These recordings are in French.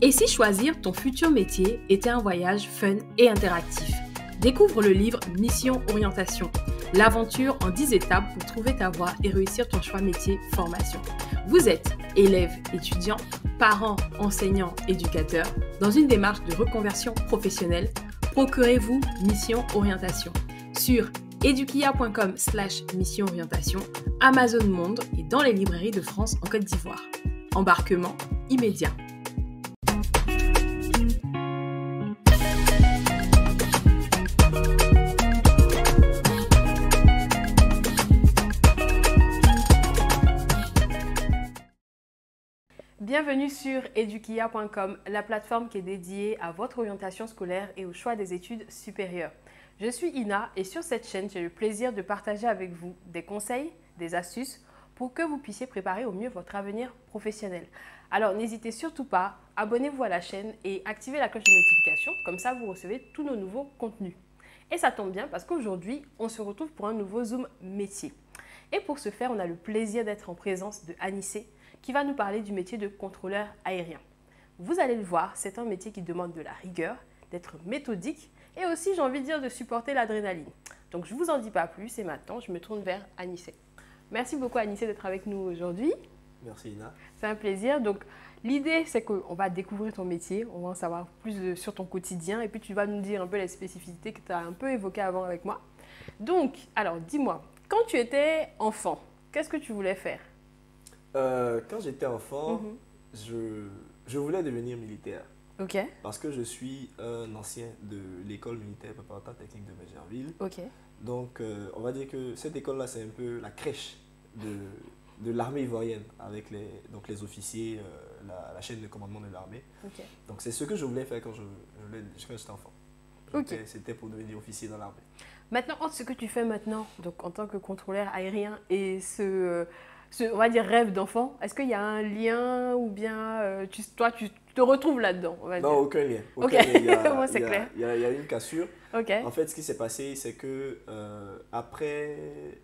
Et si choisir ton futur métier était un voyage fun et interactif? Découvre le livre Mission Orientation, l'aventure en 10 étapes pour trouver ta voie et réussir ton choix métier formation. Vous êtes élève, étudiant, parent, enseignant, éducateur. Dans une démarche de reconversion professionnelle, procurez-vous Mission Orientation sur edukia.com/mission orientation, Amazon Monde et dans les librairies de France en Côte d'Ivoire. Embarquement immédiat. Bienvenue sur edukia.com, la plateforme qui est dédiée à votre orientation scolaire et au choix des études supérieures. Je suis Ina et sur cette chaîne, j'ai le plaisir de partager avec vous des conseils, des astuces pour que vous puissiez préparer au mieux votre avenir professionnel. Alors n'hésitez surtout pas, abonnez-vous à la chaîne et activez la cloche de notification, comme ça vous recevez tous nos nouveaux contenus. Et ça tombe bien parce qu'aujourd'hui, on se retrouve pour un nouveau Zoom métier. Et pour ce faire, on a le plaisir d'être en présence de Anissé, qui va nous parler du métier de contrôleur aérien. Vous allez le voir, c'est un métier qui demande de la rigueur, d'être méthodique et aussi, j'ai envie de dire, de supporter l'adrénaline. Donc, je ne vous en dis pas plus et maintenant, je me tourne vers Anissé. Merci beaucoup Anissé d'être avec nous aujourd'hui. Merci Ina. C'est un plaisir. Donc, l'idée, c'est qu'on va découvrir ton métier, on va en savoir plus sur ton quotidien et puis tu vas nous dire un peu les spécificités que tu as un peu évoquées avant avec moi. Donc, alors, dis-moi, quand tu étais enfant, qu'est-ce que tu voulais faire? Quand j'étais enfant, je voulais devenir militaire. Ok. Parce que je suis un ancien de l'école militaire préparatoire technique de Mégerville. Ok. Donc, on va dire que cette école-là, c'est un peu la crèche de l'armée ivoirienne, avec les officiers, la chaîne de commandement de l'armée. Ok. Donc, c'est ce que je voulais faire quand j'étais enfant. Ok. C'était pour devenir officier dans l'armée. Maintenant, entre ce que tu fais maintenant, donc en tant que contrôleur aérien et on va dire rêve d'enfant, est-ce qu'il y a un lien ou bien toi tu te retrouves là-dedans? Non, aucun lien. Ok, moi c'est clair. Il y a une cassure. Ok. En fait, ce qui s'est passé, c'est que après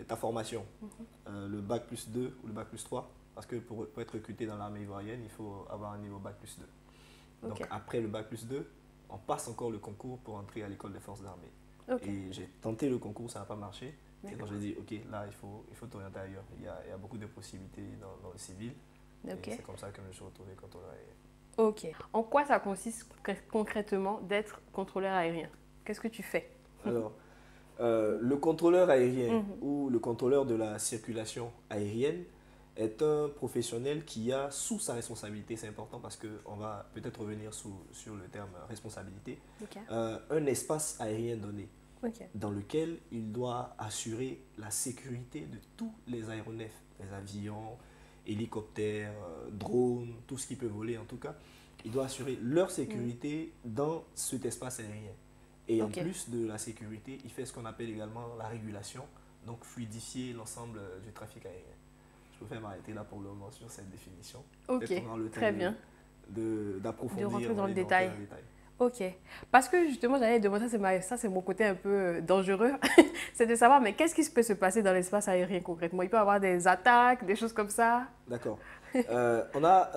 ta formation, le bac plus 2 ou le bac plus 3, parce que pour être recruté dans l'armée ivoirienne, il faut avoir un niveau bac plus 2. Donc Ok. après le bac plus 2, on passe encore le concours pour entrer à l'école des forces armées. Ok. Et j'ai tenté le concours, ça n'a pas marché. Et donc j'ai dit, ok, là, il faut t'orienter ailleurs. Il y a beaucoup de possibilités dans le civil. Ok. Et c'est comme ça que je me suis retrouvé contrôleur aérien. Ok. En quoi ça consiste concrètement d'être contrôleur aérien? Qu'est-ce que tu fais? Alors, le contrôleur aérien ou le contrôleur de la circulation aérienne est un professionnel qui a sous sa responsabilité, c'est important parce qu'on va peut-être revenir sur le terme responsabilité, Ok. Un espace aérien donné. Ok. Dans lequel il doit assurer la sécurité de tous les aéronefs, les avions, hélicoptères, drones, tout ce qui peut voler en tout cas. Il doit assurer leur sécurité dans cet espace aérien. Et en plus de la sécurité, il fait ce qu'on appelle également la régulation, donc fluidifier l'ensemble du trafic aérien. Je peux faire m'arrêter là pour le moment sur cette définition. Ok, très bien. D'approfondir, De rentrer dans le rentrer détail. le détail. Ok. Parce que justement, j'allais demander, ça c'est mon côté un peu dangereux, c'est de savoir, mais qu'est-ce qui peut se passer dans l'espace aérien concrètement? Il peut y avoir des attaques, des choses comme ça? D'accord. On a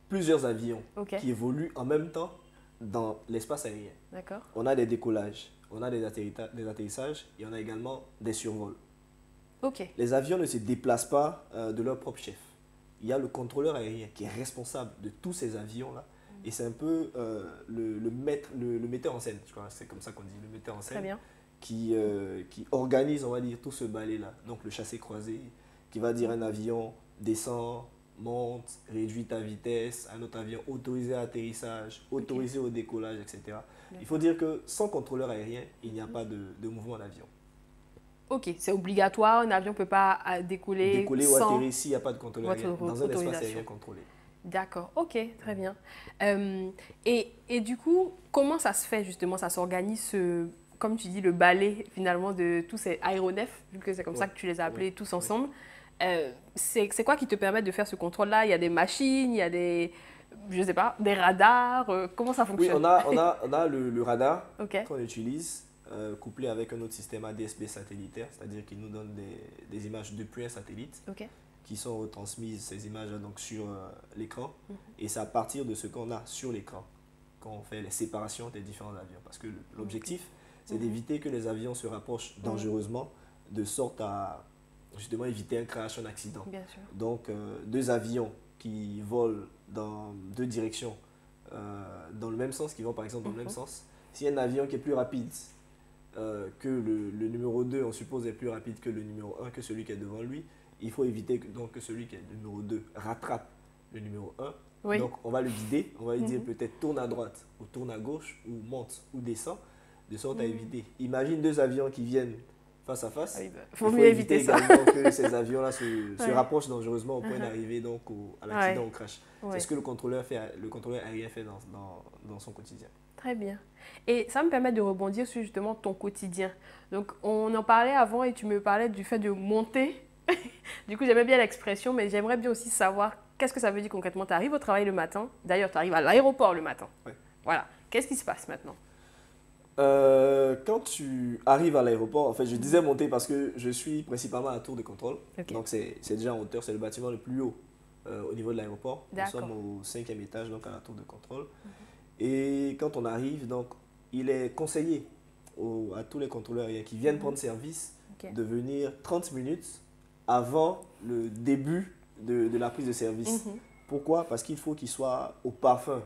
plusieurs avions Ok. qui évoluent en même temps dans l'espace aérien. D'accord. On a des décollages, on a des atterrissages et on a également des survols. Ok. Les avions ne se déplacent pas de leur propre chef. Il y a le contrôleur aérien qui est responsable de tous ces avions-là. Et c'est un peu le metteur en scène, je crois, c'est comme ça qu'on dit, le metteur en scène. Très bien. Qui organise, on va dire, tout ce balai-là. Donc le chassé-croisé, qui va dire un avion descend, monte, réduit ta vitesse, un autre avion autorisé à atterrissage, autorisé au décollage, etc. Il faut dire que sans contrôleur aérien, il n'y a pas de mouvement d'avion. Ok, c'est obligatoire, un avion ne peut pas décoller Décoller sans... ou atterrir s'il n'y a pas de contrôleur aérien, dans un espace aérien contrôlé. D'accord, ok, très bien. Et du coup, comment ça se fait justement? Ça s'organise, comme tu dis, le balai finalement de tous ces aéronefs, vu que c'est comme ça que tu les as appelés tous ensemble. C'est quoi qui te permet de faire ce contrôle-là? Il y a des machines, il y a des, je sais pas, des radars, comment ça fonctionne? Oui, on a le radar qu'on utilise, couplé avec un autre système ADS-B satellitaire, c'est-à-dire qu'il nous donne des images depuis un satellite. qui sont retransmises, ces images donc sur l'écran. Et c'est à partir de ce qu'on a sur l'écran qu'on fait les séparations des différents avions. Parce que l'objectif, c'est d'éviter que les avions se rapprochent dangereusement, de sorte à justement éviter un crash, un accident. Bien sûr. Donc, deux avions qui volent dans deux directions, dans le même sens, qui vont par exemple dans le même sens. S'il y a un avion qui est plus rapide que le numéro 2, on suppose, est plus rapide que le numéro 1, que celui qui est devant lui, il faut éviter que celui qui est le numéro 2 rattrape le numéro 1. Oui. Donc, on va le guider, on va lui dire peut-être tourne à droite, ou tourne à gauche, ou monte, ou descend, de sorte à éviter. Imagine deux avions qui viennent face à face. Ah oui, Il faut faut mieux éviter éviter ça. également que ces avions-là se rapprochent dangereusement au point d'arriver donc à l'accident ou au crash. C'est ce que le contrôleur aérien fait dans son quotidien. Très bien. Et ça me permet de rebondir sur justement ton quotidien. Donc, on en parlait avant et tu me parlais du fait de monter. Du coup, j'aimais bien l'expression, mais j'aimerais bien aussi savoir qu'est-ce que ça veut dire concrètement. Tu arrives au travail le matin. D'ailleurs, tu arrives à l'aéroport le matin. Ouais. Voilà. Qu'est-ce qui se passe maintenant? Quand tu arrives à l'aéroport, en fait, je disais monter parce que je suis principalement à la tour de contrôle. Okay. Donc, c'est déjà en hauteur, c'est le bâtiment le plus haut au niveau de l'aéroport. Nous sommes au 5e étage, donc à la tour de contrôle. Et quand on arrive, donc, il est conseillé à tous les contrôleurs qui viennent prendre service de venir 30 minutes avant le début de la prise de service. Pourquoi? Parce qu'il faut qu'ils soient au parfum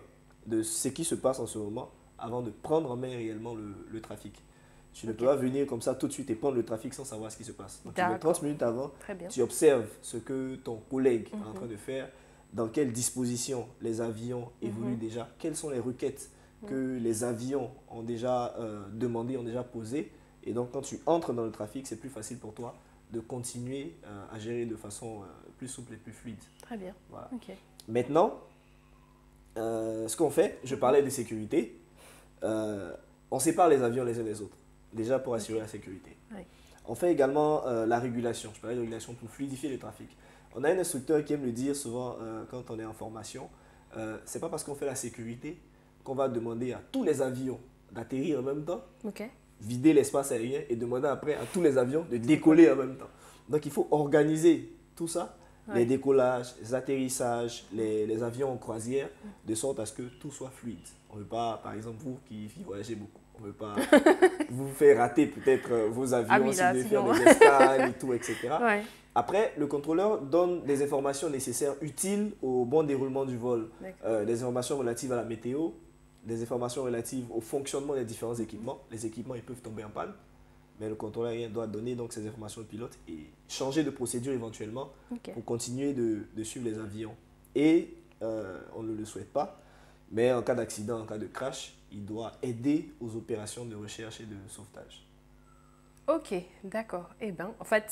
de ce qui se passe en ce moment avant de prendre en main réellement le trafic. Tu ne peux pas venir comme ça tout de suite et prendre le trafic sans savoir ce qui se passe. Donc, tu viens 30 minutes avant, tu observes ce que ton collègue est en train de faire, dans quelles dispositions les avions évoluent déjà, quelles sont les requêtes que les avions ont déjà demandées, ont déjà posées. Et donc, quand tu entres dans le trafic, c'est plus facile pour toi de continuer à gérer de façon plus souple et plus fluide. Très bien. Voilà. Okay. Maintenant, ce qu'on fait, je parlais de sécurité. On sépare les avions les uns des autres, déjà pour assurer la sécurité. Oui. On fait également la régulation. Je parlais de régulation pour fluidifier le trafic. On a un instructeur qui aime le dire souvent quand on est en formation. C'est pas parce qu'on fait la sécurité qu'on va demander à tous les avions d'atterrir en même temps, vider l'espace aérien et demander après à tous les avions de décoller en même temps. Donc il faut organiser tout ça, les décollages, les atterrissages, les avions en croisière, de sorte à ce que tout soit fluide. On ne veut pas, par exemple, vous qui voyagez beaucoup, on ne veut pas vous faire rater peut-être vos avions si vous devez faire des escales et tout, etc. Ouais. Après, le contrôleur donne des informations nécessaires utiles au bon déroulement du vol. Des informations relatives à la météo, des informations relatives au fonctionnement des différents équipements. Les équipements, ils peuvent tomber en panne, mais le contrôleur aérien doit donner donc ces informations au pilote et changer de procédure éventuellement pour continuer de suivre les avions. Et on ne le souhaite pas, mais en cas d'accident, en cas de crash, il doit aider aux opérations de recherche et de sauvetage. Ok, d'accord. Eh bien, en fait,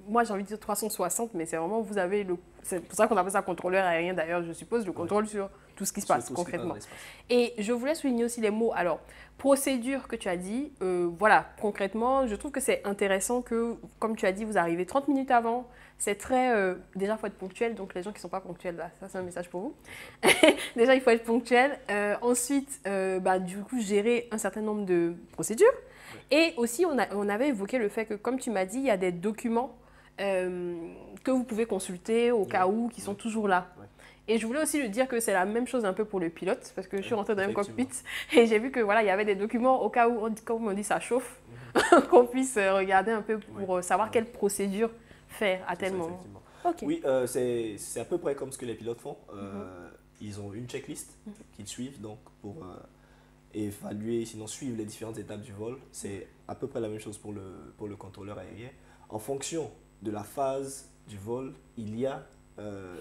moi j'ai envie de dire 360, mais c'est vraiment, vous avez c'est pour ça qu'on appelle ça contrôleur aérien d'ailleurs, je suppose, le contrôle sur tout ce qui se passe concrètement. Et je voulais souligner aussi les mots. Alors, procédure que tu as dit, voilà, concrètement, je trouve que c'est intéressant que, comme tu as dit, vous arrivez 30 minutes avant. C'est très... déjà, il faut être ponctuel, donc les gens qui ne sont pas ponctuels, là, ça c'est un message pour vous. Déjà, il faut être ponctuel. Ensuite, du coup, gérer un certain nombre de procédures. Et aussi, on avait évoqué le fait que, comme tu m'as dit, il y a des documents que vous pouvez consulter au cas où, qui sont toujours là. Et je voulais aussi lui dire que c'est la même chose un peu pour le pilote, parce que je suis rentrée dans un cockpit et j'ai vu que voilà, il y avait des documents au cas où, comme on dit, ça chauffe, qu'on puisse regarder un peu pour savoir quelle procédure faire à tel moment. Okay. Oui, c'est à peu près comme ce que les pilotes font. Ils ont une checklist qu'ils suivent donc pour évaluer, sinon suivre les différentes étapes du vol. C'est à peu près la même chose pour le contrôleur aérien. En fonction de la phase du vol, il y a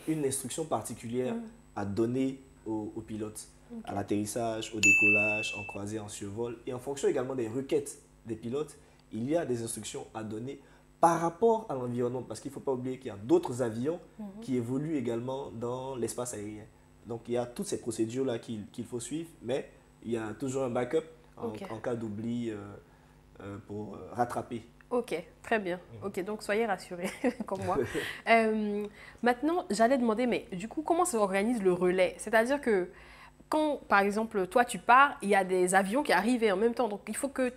une instruction particulière à donner au pilote, à l'atterrissage, au décollage, en croisée, en survol. Et en fonction également des requêtes des pilotes, il y a des instructions à donner par rapport à l'environnement. Parce qu'il ne faut pas oublier qu'il y a d'autres avions qui évoluent également dans l'espace aérien. Donc il y a toutes ces procédures-là qu'il faut suivre, mais il y a toujours un backup en cas d'oubli pour rattraper. Ok, très bien. Ok, donc soyez rassurés, comme moi. Maintenant, j'allais demander, mais du coup, comment s'organise le relais? C'est-à-dire que quand, par exemple, toi, tu pars, il y a des avions qui arrivent en même temps. Donc, il faut que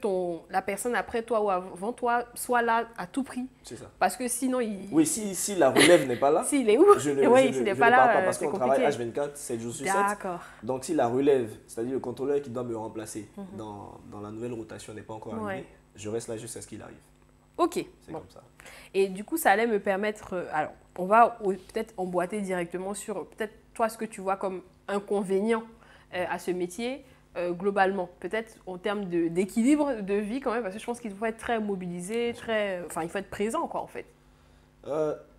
la personne après toi ou avant toi soit là à tout prix. C'est ça. Parce que sinon, Oui, si la relève n'est pas là, s'il est où? Oui, s'il n'est pas ne pars pas là, parce c'est qu'on compliqué. travaille H24, 7 jours sur 7. D'accord. Donc, si la relève, c'est-à-dire le contrôleur qui doit me remplacer dans la nouvelle rotation n'est pas encore arrivé, Ouais. je reste là jusqu'à ce qu'il arrive. Ok. C'est Bon. comme ça. Et du coup, ça allait me permettre... alors, on va peut-être emboîter directement sur peut-être toi ce que tu vois comme inconvénient à ce métier globalement. Peut-être en termes d'équilibre de vie quand même, parce que je pense qu'il faut être très mobilisé, enfin, il faut être présent quoi en fait.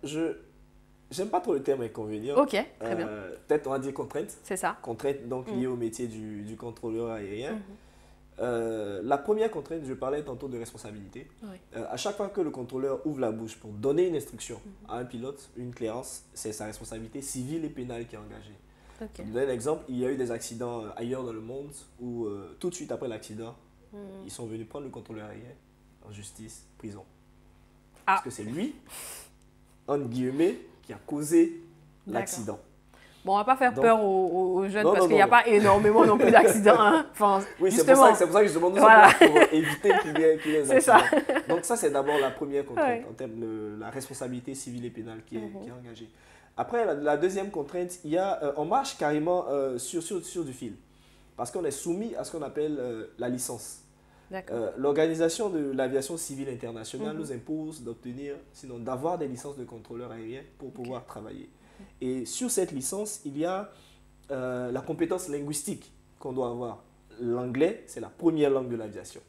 J'aime pas trop le terme inconvénient. Ok, très bien. Peut-être on va dire contrainte. C'est ça. Contrainte donc liée au métier du contrôleur aérien. La première contrainte, je parlais tantôt de responsabilité. Oui. À chaque fois que le contrôleur ouvre la bouche pour donner une instruction à un pilote, une clairance, c'est sa responsabilité civile et pénale qui est engagée. Ok. Je vous donne un exemple, il y a eu des accidents ailleurs dans le monde où tout de suite après l'accident, ils sont venus prendre le contrôleur aérien en justice, prison. Ah. Parce que c'est lui, entre guillemets, qui a causé l'accident. Bon, on va pas faire peur aux jeunes parce qu'il n'y a non. pas énormément non plus d'accidents. Hein. Enfin, oui, c'est pour ça que je demande pour éviter qu'il y ait des accidents. Ça. Donc ça, c'est d'abord la première contrainte en termes de la responsabilité civile et pénale qui est engagée. Après, la deuxième contrainte, on marche carrément sur du fil parce qu'on est soumis à ce qu'on appelle la licence. L'Organisation de l'aviation civile internationale nous impose d'obtenir, sinon d'avoir des licences de contrôleur aérien pour pouvoir travailler. Et sur cette licence, il y a la compétence linguistique qu'on doit avoir. L'anglais, c'est la première langue de l'aviation.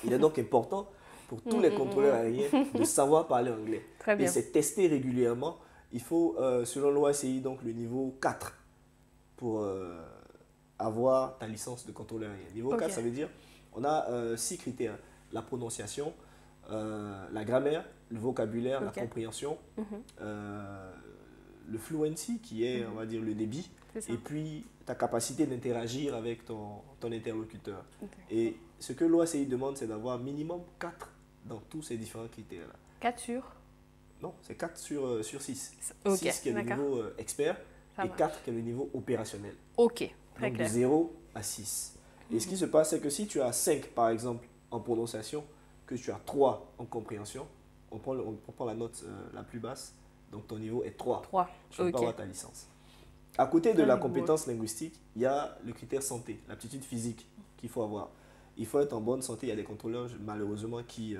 Il est donc important pour tous les contrôleurs aériens de savoir parler anglais. Très bien. Et c'est testé régulièrement. Il faut, selon l'OACI, donc le niveau 4 pour avoir ta licence de contrôleur aérien. Niveau 4, ça veut dire on a 6 critères. La prononciation, la grammaire, le vocabulaire, la compréhension, le fluency qui est, on va dire, le débit, et puis ta capacité d'interagir avec ton interlocuteur. Et ce que l'OACI demande, c'est d'avoir minimum 4 dans tous ces différents critères-là. 4 sur? Non, c'est 4 sur 6. Okay, 6 qui est le niveau expert et 4 qui est le niveau opérationnel. Ok, très donc clair. De 0 à 6. Et ce qui se passe, c'est que si tu as 5, par exemple, en prononciation, que tu as 3 en compréhension, on prend la note la plus basse, donc ton niveau est 3. Tu peux pas avoir ta licence. À côté de la compétence linguistique, il y a le critère santé, l'aptitude physique qu'il faut avoir. Il faut être en bonne santé. Il y a des contrôleurs, malheureusement, qui,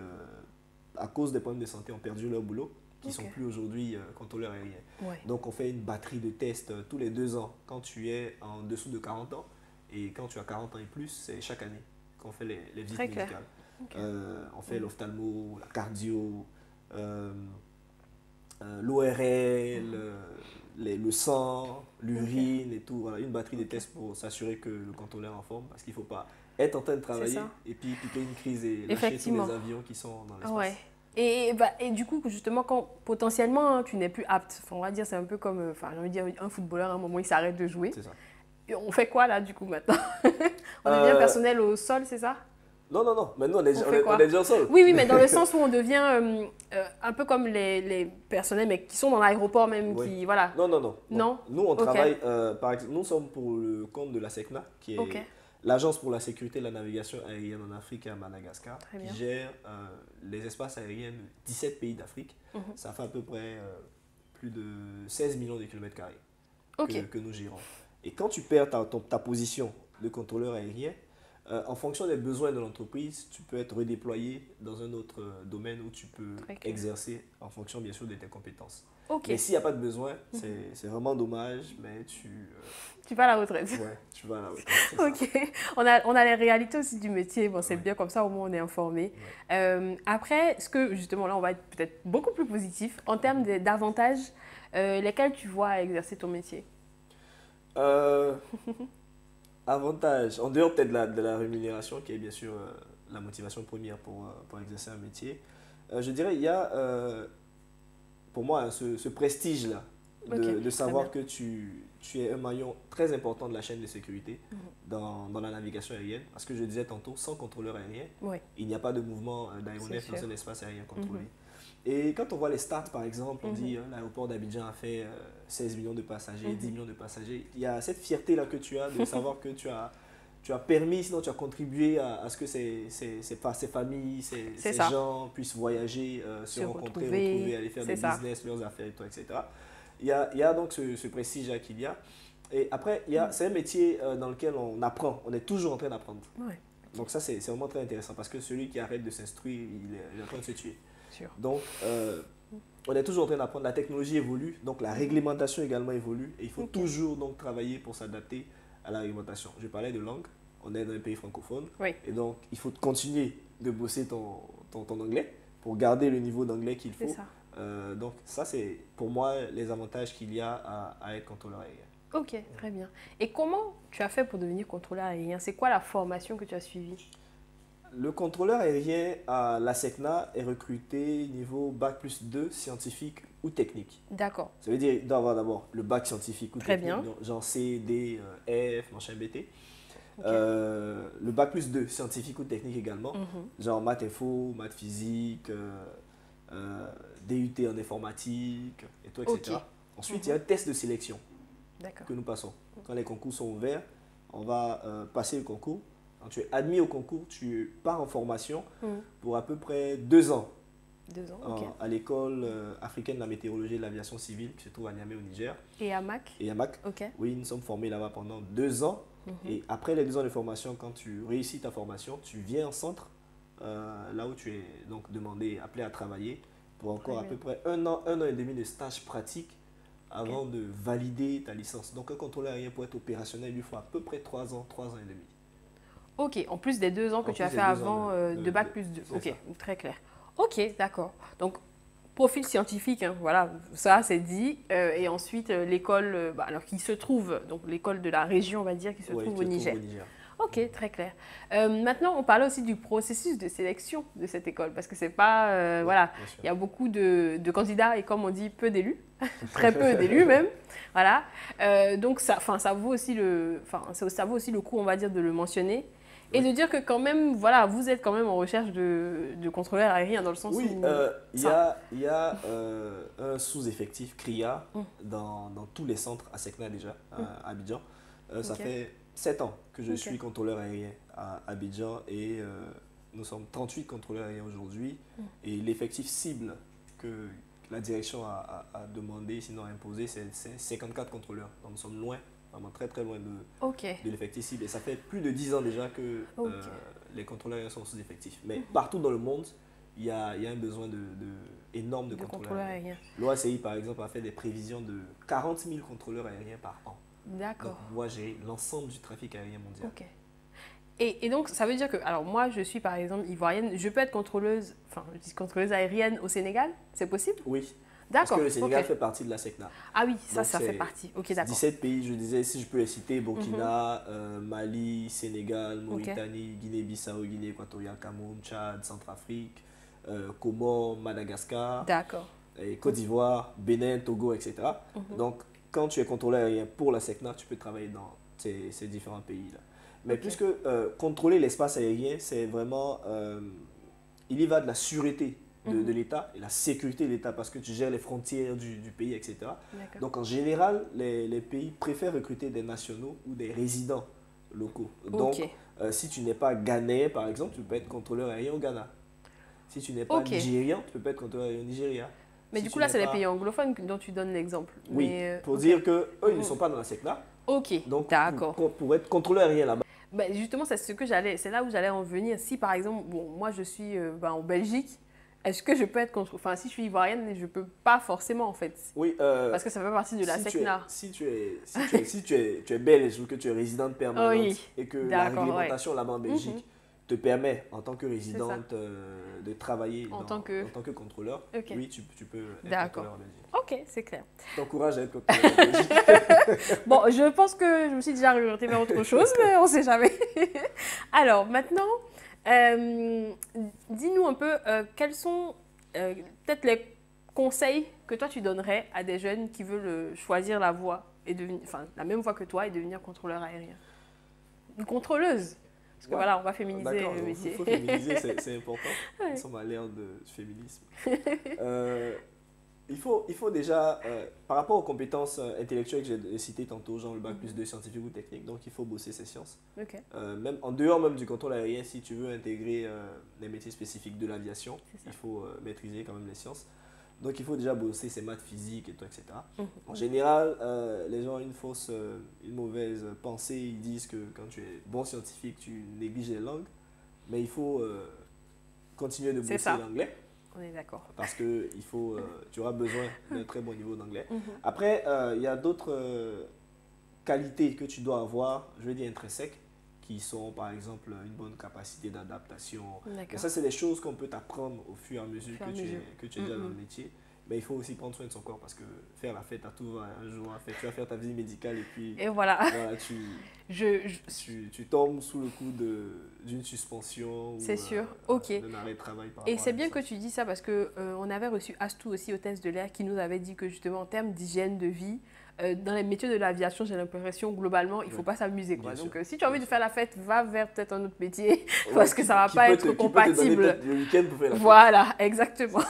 à cause des problèmes de santé, ont perdu leur boulot, qui ne sont plus aujourd'hui contrôleurs aériens. Donc, on fait une batterie de tests tous les 2 ans quand tu es en dessous de 40 ans. Et quand tu as 40 ans et plus, c'est chaque année qu'on fait les visites médicales. On fait l'ophtalmo, la cardio, l'ORL, le sang, l'urine et tout. Voilà, une batterie de tests pour s'assurer que le contrôleur est en forme, parce qu'il ne faut pas être en train de travailler et puis piquer une crise et lâcher tous les avions qui sont dans l'espace. Et du coup, justement, quand potentiellement tu n'es plus apte, on va dire, c'est un peu comme j'ai envie de dire, un footballeur, à un moment il s'arrête de jouer. C'est ça. Et on fait quoi là du coup maintenant? On devient personnel au sol, c'est ça? Non. Maintenant, on est déjà au sol. Oui, mais dans le sens où on devient un peu comme les personnels, mais qui sont dans l'aéroport même. Qui, voilà. Non. Nous, on travaille, par exemple, nous sommes pour le compte de la SECNA, qui est l'Agence pour la sécurité de la navigation aérienne en Afrique et à Madagascar, qui gère les espaces aériens de 17 pays d'Afrique. Ça fait à peu près plus de 16 millions de kilomètres carrés que nous gérons. Et quand tu perds ta position de contrôleur aérien, en fonction des besoins de l'entreprise, tu peux être redéployé dans un autre domaine où tu peux exercer en fonction bien sûr de tes compétences. Mais s'il n'y a pas de besoin, c'est vraiment dommage, mais tu vas à la retraite. Ouais, tu vas à la retraite. On a les réalités aussi du métier, bon, c'est bien comme ça, au moins on est informé. Après, ce que justement là, on va être peut-être beaucoup plus positif en termes d'avantages, lesquels tu vois à exercer ton métier? Avantage, en dehors peut-être de la rémunération, qui est bien sûr la motivation première pour exercer un métier, je dirais il y a pour moi ce prestige-là de savoir que tu es un maillon très important de la chaîne de sécurité dans la navigation aérienne. Parce que je disais tantôt, sans contrôleur aérien, il n'y a pas de mouvement d'aéronef dans un espace aérien contrôlé. Et quand on voit les stats, par exemple, on dit l'aéroport d'Abidjan a fait 16 millions de passagers, 10 millions de passagers. Il y a cette fierté-là que tu as de savoir que tu as permis, sinon tu as contribué à ce que ces familles, ces gens puissent voyager, se rencontrer, retrouver, aller faire des business, leurs affaires, et tout, etc. Il y a donc ce prestige-là qu'il y a. Et après, c'est un métier dans lequel on apprend, on est toujours en train d'apprendre. Ouais. Donc ça, c'est vraiment très intéressant parce que celui qui arrête de s'instruire, il est en train de se tuer. Sûr. Donc, on est toujours en train d'apprendre, la technologie évolue, donc la réglementation également évolue et il faut toujours donc travailler pour s'adapter à la réglementation. Je parlais de langue, on est dans un pays francophone et donc il faut continuer de bosser ton anglais pour garder le niveau d'anglais qu'il faut. Donc ça, c'est pour moi les avantages qu'il y a à être contrôleur aérien. Ok, très bien. Et comment tu as fait pour devenir contrôleur aérien? C'est quoi la formation que tu as suivie? Le contrôleur aérien à la SECNA est recruté niveau Bac+2 scientifique ou technique. D'accord. Ça veut dire qu'il doit avoir d'abord le bac scientifique ou très technique, bien. Genre C, D, F, machin BT. Le Bac+2 scientifique ou technique également, genre maths info, maths physique, DUT en informatique, et tout, etc. Ensuite, il y a un test de sélection que nous passons. Quand les concours sont ouverts, on va passer le concours. Quand tu es admis au concours, tu pars en formation pour à peu près 2 ans. 2 ans, à l'école africaine de la météorologie et de l'aviation civile qui se trouve à Niamey au Niger. Et à MAC? Et à MAC. Oui, nous sommes formés là-bas pendant 2 ans. Et après les 2 ans de formation, quand tu réussis ta formation, tu viens en centre, là où tu es donc demandé, appelé à travailler pour encore à peu près 1 an, 1 an et demi de stage pratique avant de valider ta licence. Donc un contrôleur aérien pour être opérationnel, il lui faut à peu près 3 ans, 3 ans et demi. Ok, en plus des 2 ans que tu as fait avant de Bac+2. Ok, très clair. Ok, d'accord. Donc, profil scientifique, hein, voilà, ça c'est dit. Et ensuite, l'école, alors qui se trouve, donc l'école de la région, on va dire, qui se trouve au Niger. Ok, très clair. Maintenant, on parlait aussi du processus de sélection de cette école, parce que c'est pas, voilà, il y a beaucoup de candidats et comme on dit, peu d'élus, très peu d'élus même, voilà. Donc ça vaut aussi ça vaut aussi le coup, on va dire, de le mentionner. Et de dire que quand même, voilà, vous êtes quand même en recherche de contrôleurs aériens dans le sens où… il y a un sous-effectif CRIA dans tous les centres à SECNA déjà, à Abidjan. Ça fait 7 ans que je suis contrôleur aérien à Abidjan et nous sommes 38 contrôleurs aériens aujourd'hui. Et l'effectif cible que la direction a demandé, sinon imposé, c'est 54 contrôleurs. Donc nous sommes loin. Vraiment très très loin de l'effectif cible et ça fait plus de 10 ans déjà que les contrôleurs aériens sont sous-effectifs. Mais partout dans le monde, il y a un besoin énorme de contrôleurs aériens. L'OACI par exemple a fait des prévisions de 40 000 contrôleurs aériens par an. D'accord. Donc moi j'ai l'ensemble du trafic aérien mondial. Ok. Et donc ça veut dire que, alors moi je suis par exemple ivoirienne, je peux être contrôleuse aérienne au Sénégal, c'est possible? Oui. D'accord. Parce que le Sénégal fait partie de la SECNA. Ah oui, ça fait partie. Ok, d'accord. 17 pays, je disais, si je peux les citer, Burkina, Mali, Sénégal, Mauritanie, Guinée-Bissau, Guinée équatoriale, Cameroun, Tchad, Centrafrique, Comores, Madagascar, et Côte d'Ivoire, Bénin, Togo, etc. Donc, quand tu es contrôleur aérien pour la SECNA, tu peux travailler dans ces différents pays-là. Mais puisque contrôler l'espace aérien, c'est vraiment… il y va de la sûreté de l'État et la sécurité de l'État parce que tu gères les frontières du pays, etc. Donc en général, les pays préfèrent recruter des nationaux ou des résidents locaux. Donc si tu n'es pas ghanéen, par exemple, tu peux être contrôleur aérien au Ghana. Si tu n'es pas nigérian, tu peux être contrôleur aérien au Nigeria. Mais du coup là, c'est les pays anglophones dont tu donnes l'exemple. Oui, pour dire qu'eux, ils ne sont pas dans la SECNA. Donc pour être contrôleur aérien là-bas. Ben justement, c'est là où j'allais en venir. Si par exemple, moi je suis en Belgique, est-ce que je peux être si je suis ivoirienne, je ne peux pas forcément en fait. Oui. Parce que ça fait partie de la SECNA. Si tu es belge ou que tu es résidente permanente et que la réglementation là-bas en Belgique te permet en tant que résidente de travailler en tant que contrôleur, oui, tu peux être contrôleur en Belgique. Ok, c'est clair. Je t'encourage à être contrôleur en Belgique. Bon, je pense que je me suis déjà orientée vers autre chose, mais on ne sait jamais. Alors maintenant… dis-nous un peu quels sont peut-être les conseils que toi tu donnerais à des jeunes qui veulent choisir la même voie que toi et devenir contrôleur aérien. Une contrôleuse. Parce que voilà, on va féminiser le Il métier. faut féminiser, c'est important. Ouais. Nous sommes à l'ère du féminisme. Il faut déjà, par rapport aux compétences intellectuelles que j'ai citées tantôt, genre le bac plus 2 scientifique ou technique, donc il faut bosser ces sciences. Ok, Même en dehors même du contrôle aérien, si tu veux intégrer les métiers spécifiques de l'aviation, c'est ça. il faut maîtriser quand même les sciences. Donc il faut déjà bosser ces maths physiques et tout, etc. Mhm. En général, les gens ont une mauvaise pensée. Ils disent que quand tu es bon scientifique, tu négliges les langues. Mais il faut continuer de C'est bosser ça. l'anglais On est d'accord. parce que tu auras besoin d'un très bon niveau d'anglais. Mhm. Après, il y a d'autres qualités que tu dois avoir, je vais dire intrinsèques, qui sont par exemple une bonne capacité d'adaptation. Mais D'accord. ça, c'est des choses qu'on peut t'apprendre au fur et à mesure Au fur et à que mesure. que tu es déjà dans le Mhm. métier. Mais il faut aussi prendre soin de son corps parce que faire la fête à tout va un jour. En fait, tu vas faire ta visite médicale et puis Et voilà. voilà, tu tombes sous le coup d'une suspension ou C'est sûr. Ok. d'un arrêt de travail par Et rapport à c'est la bien que licence. tu dis ça parce que on avait reçu Astou aussi au test de l'air qui nous avait dit que justement en termes d'hygiène de vie, dans les métiers de l'aviation, j'ai l'impression globalement, il ne faut Ouais. pas s'amuser. Quoi. Bien Donc sûr. si tu as envie de Bien faire la fête, va vers peut-être un autre métier Ouais, parce que ça ne va qui pas peut être qui peut te donner compatible. peut-être le week-end pour faire la fête. Voilà, exactement.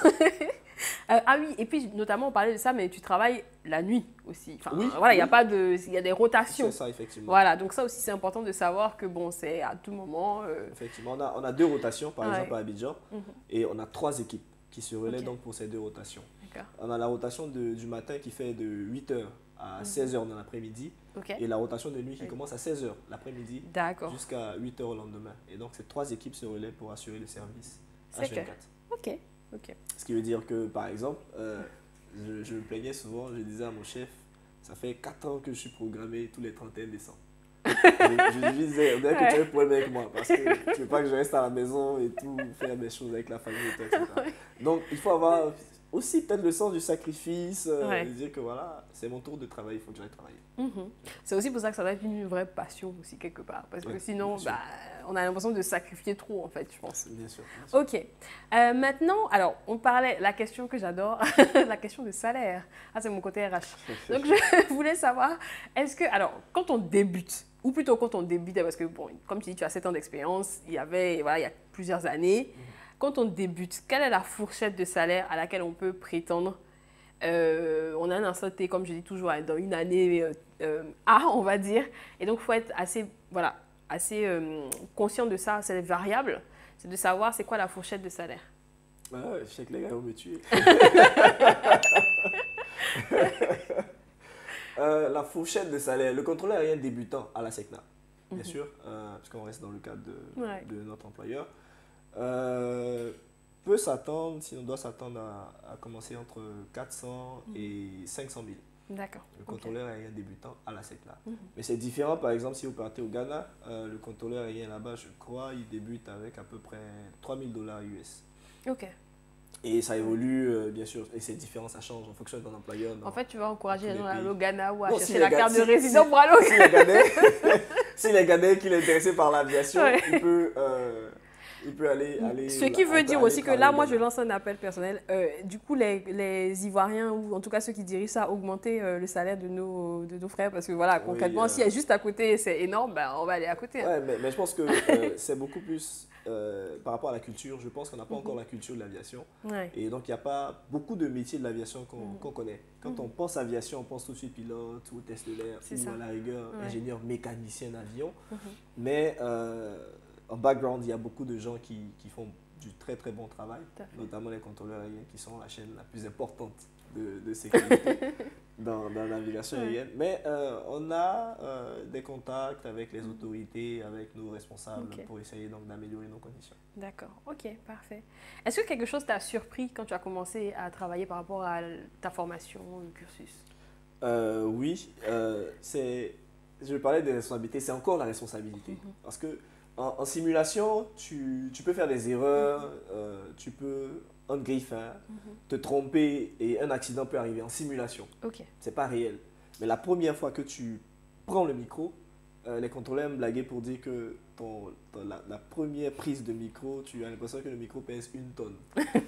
Ah oui, et puis notamment on parlait de ça, mais tu travailles la nuit aussi. Enfin, Oui, voilà, il y a oui. pas de, il y a des rotations. C'est ça, effectivement. Voilà, donc ça aussi c'est important de savoir que bon, c'est à tout moment. Effectivement, on a deux rotations, par Ouais. exemple à Abidjan, Mhm. et on a trois équipes qui se relaient Ok. donc pour ces deux rotations. D'accord. On a la rotation du matin qui fait de 8h à 16h dans l'après-midi, Ok. et la rotation de nuit qui Oui. commence à 16h l'après-midi D'accord. jusqu'à 8h au lendemain. Et donc ces trois équipes se relaient pour assurer le service C'est clair. H24. Ok. Ok. Ce qui veut dire que, par exemple, je me plaignais souvent, je disais à mon chef, ça fait 4 ans que je suis programmé tous les 31 décembre. Je lui disais, on dirait que tu as un problème avec moi parce que tu veux pas que je reste à la maison et tout, faire des choses avec la famille et tout, etc. Donc, il faut avoir aussi peut-être le sens du sacrifice, Ouais. de dire que voilà, c'est mon tour de travail, il faut que j'aille travailler. Mhm. C'est aussi pour ça que ça doit être une vraie passion aussi quelque part. Parce que Ouais, sinon, bien sûr. bah, on a l'impression de sacrifier trop en fait, je pense. Bien sûr. Bien sûr. Ok. Maintenant, alors, on parlait, la question que j'adore, la question de salaire. Ah, c'est mon côté RH. Donc, je voulais savoir, est-ce que, alors, quand on débute, ou plutôt quand on débutait, parce que, bon, comme tu dis, tu as 7 ans d'expérience, il y a plusieurs années. Quand on débute, quelle est la fourchette de salaire à laquelle on peut prétendre? On a un instant T, comme je dis toujours, dans une année A, on va dire. Et donc, il faut être assez, voilà, assez conscient de ça, c'est variable. C'est de savoir c'est quoi la fourchette de salaire. Ah, je sais que les gars vont me tuer. La fourchette de salaire, le contrôleur aérien débutant à la SECNA, bien sûr, puisqu'on reste dans le cadre Ouais. de notre employeur, peut s'attendre, si on doit s'attendre à commencer entre 400 et 500 000. D'accord. Le Ok. contrôleur aérien débutant à la SECNA. Mhm. Mais c'est différent, par exemple, si vous partez au Ghana, le contrôleur aérien là-bas, je crois, il débute avec à peu près 3000 dollars US. Ok. Et ça évolue, bien sûr, et c'est différent, ça change en fonction de ton employeur. En fait, tu vas encourager tous les les gens à aller pays. au Ghana ou à Non, chercher si la les gars- carte de si- résident si- pour aller au si les Ghanais, si les Ghanais qui est intéressé par l'aviation, Ouais. il peut aller. Ce qui veut dire aller aussi que là, travailler moi, au je Ghana. lance un appel personnel. Du coup, les Ivoiriens, ou en tout cas ceux qui dirigent ça, augmenter le salaire de nos frères. Parce que voilà, Oui, concrètement, s'il y a juste à côté, c'est énorme, ben, on va aller à côté. Hein. Ouais, mais je pense que c'est beaucoup plus par rapport à la culture. Je pense qu'on n'a pas encore la culture de l'aviation. Ouais. Et donc, il n'y a pas beaucoup de métiers de l'aviation qu'on connaît. Quand on pense aviation, on pense tout de suite pilote ou test de l'air C'est ou ça. à la rigueur Ouais. ingénieur mécanicien d'avion. Mhm. Mais en background, il y a beaucoup de gens qui font du très très bon travail, Tout à fait. notamment les contrôleurs aériens qui sont la chaîne la plus importante de sécurité dans la navigation Ouais. aérienne. Mais on a des contacts avec les autorités, avec nos responsables Ok. pour essayer donc d'améliorer nos conditions. D'accord, ok, parfait. Est-ce que quelque chose t'a surpris quand tu as commencé à travailler par rapport à ta formation, le cursus? Oui, je parlais des responsabilités, c'est encore la responsabilité. Mhm. Parce que en simulation, tu peux faire des erreurs, tu peux, en griffe, te tromper et un accident peut arriver en simulation. Ok, C'est pas réel. Mais la première fois que tu prends le micro, les contrôleurs me blaguaient pour dire que la première prise de micro, tu as l'impression que le micro pèse 1 tonne.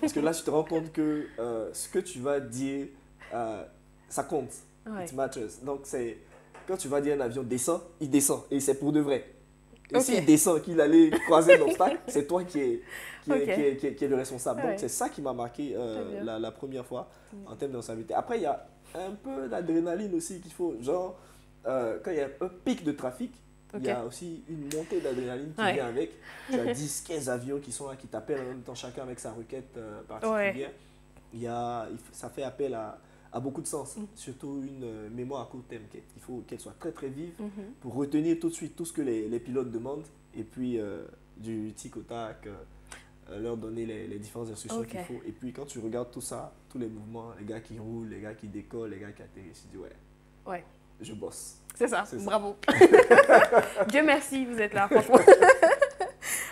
Parce que là, tu te rends compte que ce que tu vas dire, ça compte. ouais. It matters. Donc, quand tu vas dire un avion descend, il descend. Et c'est pour de vrai. Et Ok. s'il descend, qu'il allait croiser un obstacle, c'est toi Ok. qui est le responsable. Donc Ouais. c'est ça qui m'a marqué Très bien. la première fois en termes de responsabilité. Après, il y a un peu d'adrénaline aussi qu'il faut, genre, quand il y a un pic de trafic, il y Ok. a aussi une montée d'adrénaline qui Ouais. vient avec. Tu as 10, 15 avions qui sont là, qui t'appellent en même temps, chacun avec sa requête Ouais. particulière. Ça fait appel à beaucoup de sens, surtout une mémoire à court terme. Il faut qu'elle soit très très vive Mhm. pour retenir tout de suite tout ce que les pilotes demandent et puis du tic au tac, leur donner les différentes instructions Ok. qu'il faut. Et puis quand tu regardes tout ça, tous les mouvements, les gars qui roulent, les gars qui décollent, les gars qui atterrissent, tu dis ouais, Ouais. je bosse. C'est ça, C'est ça. bravo. Dieu merci, vous êtes là, franchement.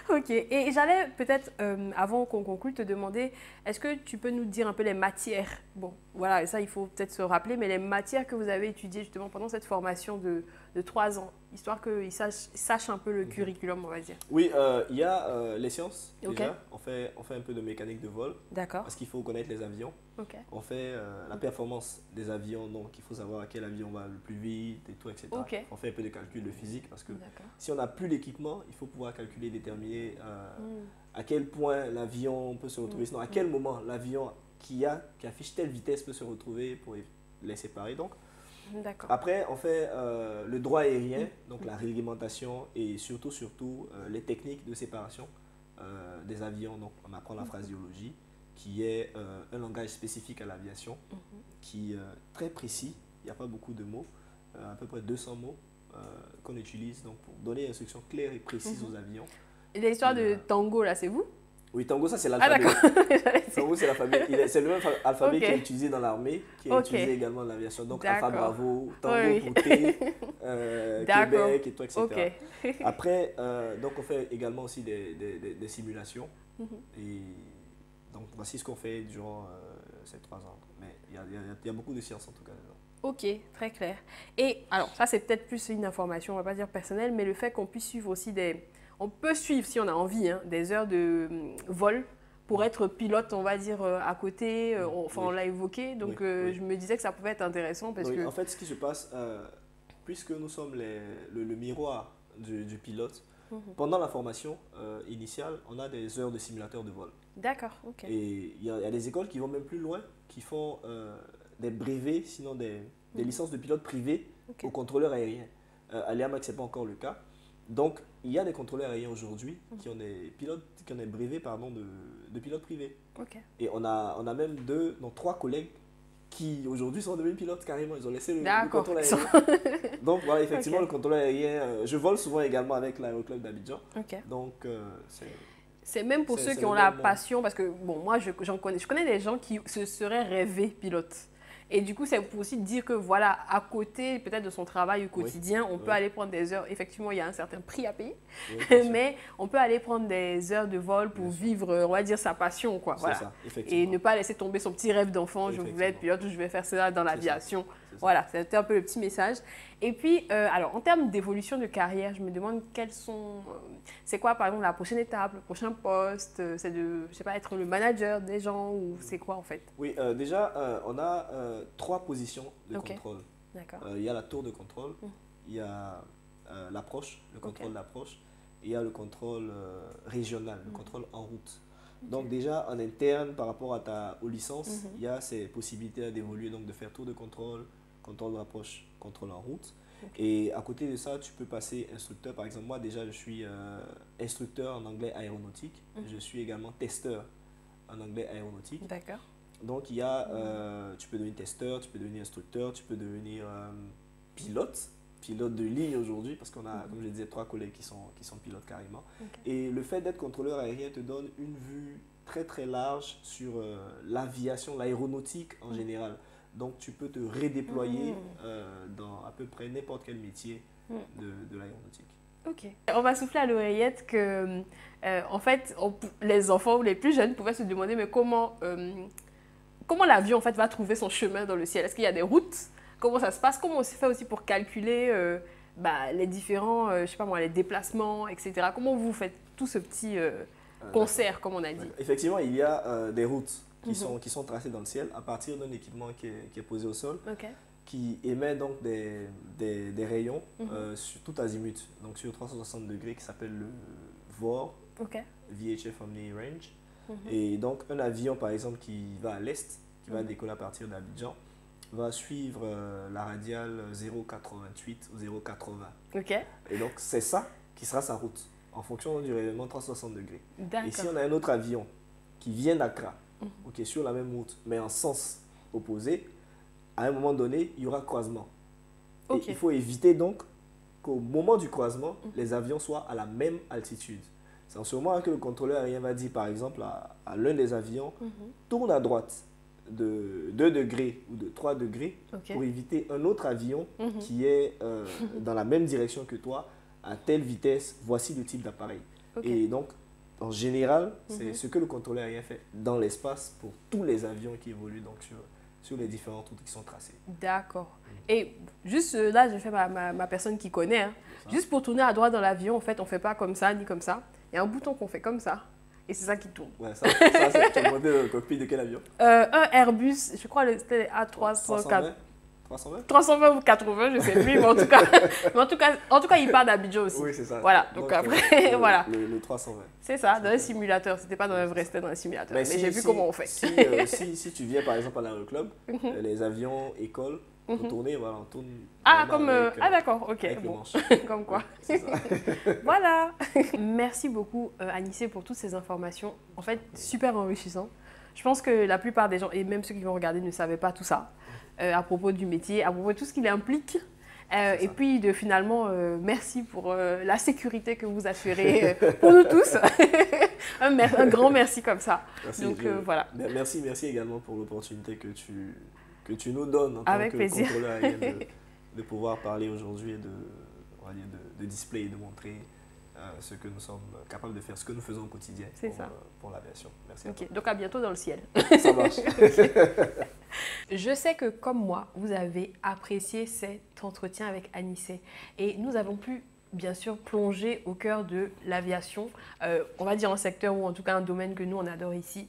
Ok, et j'allais peut-être, avant qu'on conclue, te demander, est-ce que tu peux nous dire un peu les matières? Bon, voilà, et ça, il faut peut-être se rappeler, mais les matières que vous avez étudiées justement pendant cette formation de 3 ans, histoire qu'ils sachent un peu le curriculum, on va dire. Oui, il y a les sciences Ok. déjà. On fait un peu de mécanique de vol D'accord, parce qu'il faut connaître les avions. ok. On fait la performance des avions, donc il faut savoir à quel avion va le plus vite et tout, etc. Ok. On fait un peu de calcul de physique parce que D'accord. si on n'a plus l'équipement, il faut pouvoir calculer, déterminer Hmm. à quel point l'avion peut se retrouver, sinon à quel moment l'avion qui affiche telle vitesse peut se retrouver pour les séparer. Donc, D'accord. après, on fait le droit aérien, donc la réglementation et surtout les techniques de séparation des avions. Donc, on apprend la phraséologie, qui est un langage spécifique à l'aviation, qui est très précis. Il n'y a pas beaucoup de mots, à peu près 200 mots qu'on utilise donc, pour donner des instructions claires et précises aux avions. Et l'histoire de Tango, là, c'est vous? Oui, Tango, ça c'est Ah, l'alphabet. d'accord. Tango, c'est l'alphabet. C'est le même alphabet Ok. qui est utilisé dans l'armée, qui est Ok. utilisé également dans l'aviation. Donc, Alpha D'accord. Bravo, Tango Oui, oui. pour T, D'accord. Québec et tout, etc. Ok. Après, donc on fait également aussi des simulations. Et donc, voici ce qu'on fait durant ces 3 ans. Mais il y a beaucoup de sciences en tout cas dedans. Ok, très clair. Et alors, ça c'est peut-être plus une information, on va pas dire personnelle, mais le fait qu'on puisse suivre aussi on peut suivre si on a envie, hein, des heures de vol pour être pilote, on va dire, à côté. Enfin, Oui. on l'a évoqué, donc Oui, oui. je me disais que ça pouvait être intéressant parce Oui, que... en fait, ce qui se passe, puisque nous sommes le miroir du pilote, pendant la formation initiale, on a des heures de simulateur de vol. D'accord, ok. Et il y a des écoles qui vont même plus loin, qui font des brevets, sinon des licences de pilote privées Ok. aux contrôleurs aériens. À l'IAMAC, ce n'est pas encore le cas. Donc, il y a des contrôleurs aériens aujourd'hui qui ont des brevets pardon, de pilotes privés. Ok. Et on a même 3 collègues qui aujourd'hui sont devenus pilotes carrément. Ils ont laissé le D'accord. contrôle aérien. Donc voilà, effectivement, Ok. le contrôleur aérien, je vole souvent également avec l'Aéroclub d'Abidjan. Ok. Donc, c'est... C'est même pour ceux C'est qui le ont la même monde. passion, parce que bon, moi je connais des gens qui se seraient rêvés pilotes. Et du coup, c'est pour aussi dire que voilà, à côté peut-être de son travail au quotidien, on peut aller prendre des heures. Effectivement, il y a un certain prix à payer, Oui, bien sûr. mais on peut aller prendre des heures de vol pour Bien sûr. vivre, on va dire, sa passion, quoi. C'est Voilà. ça, effectivement. Et ne pas laisser tomber son petit rêve d'enfant, je voulais être pilote ou je vais faire ça dans l'aviation. C'est ça. Voilà, c'était un peu le petit message. Et puis, alors, en termes d'évolution de carrière, je me demande c'est quoi, par exemple, la prochaine étape, le prochain poste? C'est de, je sais pas, être le manager des gens ou c'est quoi en fait? Oui, déjà, on a 3 positions de Ok. contrôle. D'accord. Il y a la tour de contrôle, il y a l'approche, le contrôle d'approche, et il y a le contrôle régional, le contrôle en route. Donc déjà, en interne, par rapport aux licences, il y a ces possibilités d'évoluer, donc de faire tour de contrôle, contrôle d'approche, contrôle en route. Et à côté de ça, tu peux passer instructeur. Par exemple, moi déjà, je suis instructeur en anglais aéronautique. Je suis également testeur en anglais aéronautique. D'accord. Donc, il y a, tu peux devenir testeur, tu peux devenir instructeur, tu peux devenir pilote de ligne aujourd'hui, parce qu'on a, comme je disais, 3 collègues qui sont pilotes carrément. Et le fait d'être contrôleur aérien te donne une vue très très large sur l'aviation, l'aéronautique en général. Donc, tu peux te redéployer dans à peu près n'importe quel métier de l'aéronautique. Ok. On va souffler à l'oreillette que, en fait, les enfants ou les plus jeunes pouvaient se demander mais comment l'avion en fait va trouver son chemin dans le ciel? Est-ce qu'il y a des routes? Comment ça se passe? Comment on se fait aussi pour calculer les différents, je sais pas moi, les déplacements, etc. Comment vous faites tout ce petit concert, comme on a dit? Effectivement, il y a des routes qui sont tracées dans le ciel à partir d'un équipement qui est posé au sol. Ok. qui émet donc des rayons sur tout azimut, donc sur 360 degrés, qui s'appelle le VOR, VHF Omni Range. Et donc un avion par exemple qui va à l'est, qui va décoller à partir d'Abidjan, va suivre la radiale 0,88 ou 0,80. Et donc c'est ça qui sera sa route, en fonction du rayonnement 360 degrés. Et si on a un autre avion qui vient d'Accra, ou qui est sur la même route, mais en sens opposé, à un moment donné, il y aura croisement. Et il faut éviter donc qu'au moment du croisement, les avions soient à la même altitude. C'est en ce moment que le contrôleur aérien va dire, par exemple, à l'un des avions, tourne à droite de 2 degrés ou de 3 degrés pour éviter un autre avion qui est dans la même direction que toi, à telle vitesse, voici le type d'appareil. Et donc, en général, c'est ce que le contrôleur aérien fait dans l'espace pour tous les avions qui évoluent donc sur les différentes routes qui sont tracées. D'accord. Et juste là, je fais ma personne qui connaît. Hein. Juste pour tourner à droite dans l'avion, en fait, on ne fait pas comme ça ni comme ça. Il y a un bouton qu'on fait comme ça. Et c'est ça qui tourne. Ouais, ça c'est tu as demandé le cockpit de quel avion? Un Airbus, je crois que c'était A304. 320 ou 80, je ne sais plus, mais en tout cas, il part d'Abidjan aussi. Oui, c'est ça. Voilà, donc après, voilà. Le 320. C'est ça, dans un simulateur. C'était pas dans un vrai, c'était dans un simulateur. Mais j'ai vu comment on fait. Si tu viens par exemple à l'aéroclub, les avions écoles, pour tourner, voilà, on tourne. Ah, d'accord, ok. Avec Bon. le manche. Comme quoi. C'est ça. Voilà. Merci beaucoup, Anissé, pour toutes ces informations. En fait, super enrichissant. Je pense que la plupart des gens, et même ceux qui vont regarder, ne savaient pas tout ça. À propos du métier, à propos de tout ce qu'il implique. Et puis, finalement, merci pour la sécurité que vous assurez pour nous tous. un grand merci comme ça. Merci, donc, voilà. Merci également pour l'opportunité que tu nous donnes en tant que contrôleur aérien de pouvoir parler aujourd'hui et de display et de montrer ce que nous sommes capables de faire, ce que nous faisons au quotidien pour l'aviation. Merci. Donc à bientôt dans le ciel. Ça marche. Je sais que comme moi, vous avez apprécié cet entretien avec Anissé et nous avons pu bien sûr plonger au cœur de l'aviation, on va dire un secteur ou en tout cas un domaine que nous on adore ici.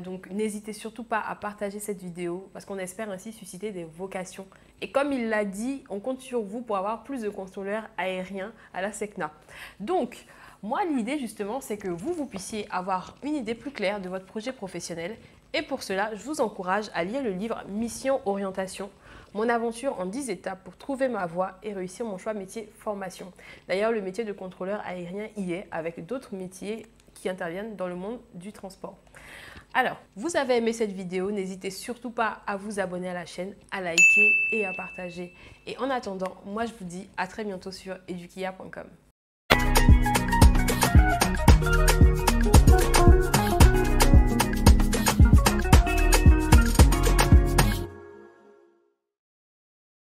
Donc n'hésitez surtout pas à partager cette vidéo parce qu'on espère ainsi susciter des vocations. Et comme il l'a dit, on compte sur vous pour avoir plus de contrôleurs aériens à la SECNA. Donc moi l'idée justement c'est que vous puissiez avoir une idée plus claire de votre projet professionnel. Et pour cela, je vous encourage à lire le livre Mission Orientation, mon aventure en 10 étapes pour trouver ma voie et réussir mon choix métier formation. D'ailleurs, le métier de contrôleur aérien y est avec d'autres métiers qui interviennent dans le monde du transport. Alors, vous avez aimé cette vidéo, n'hésitez surtout pas à vous abonner à la chaîne, à liker et à partager. Et en attendant, moi je vous dis à très bientôt sur edukia.com.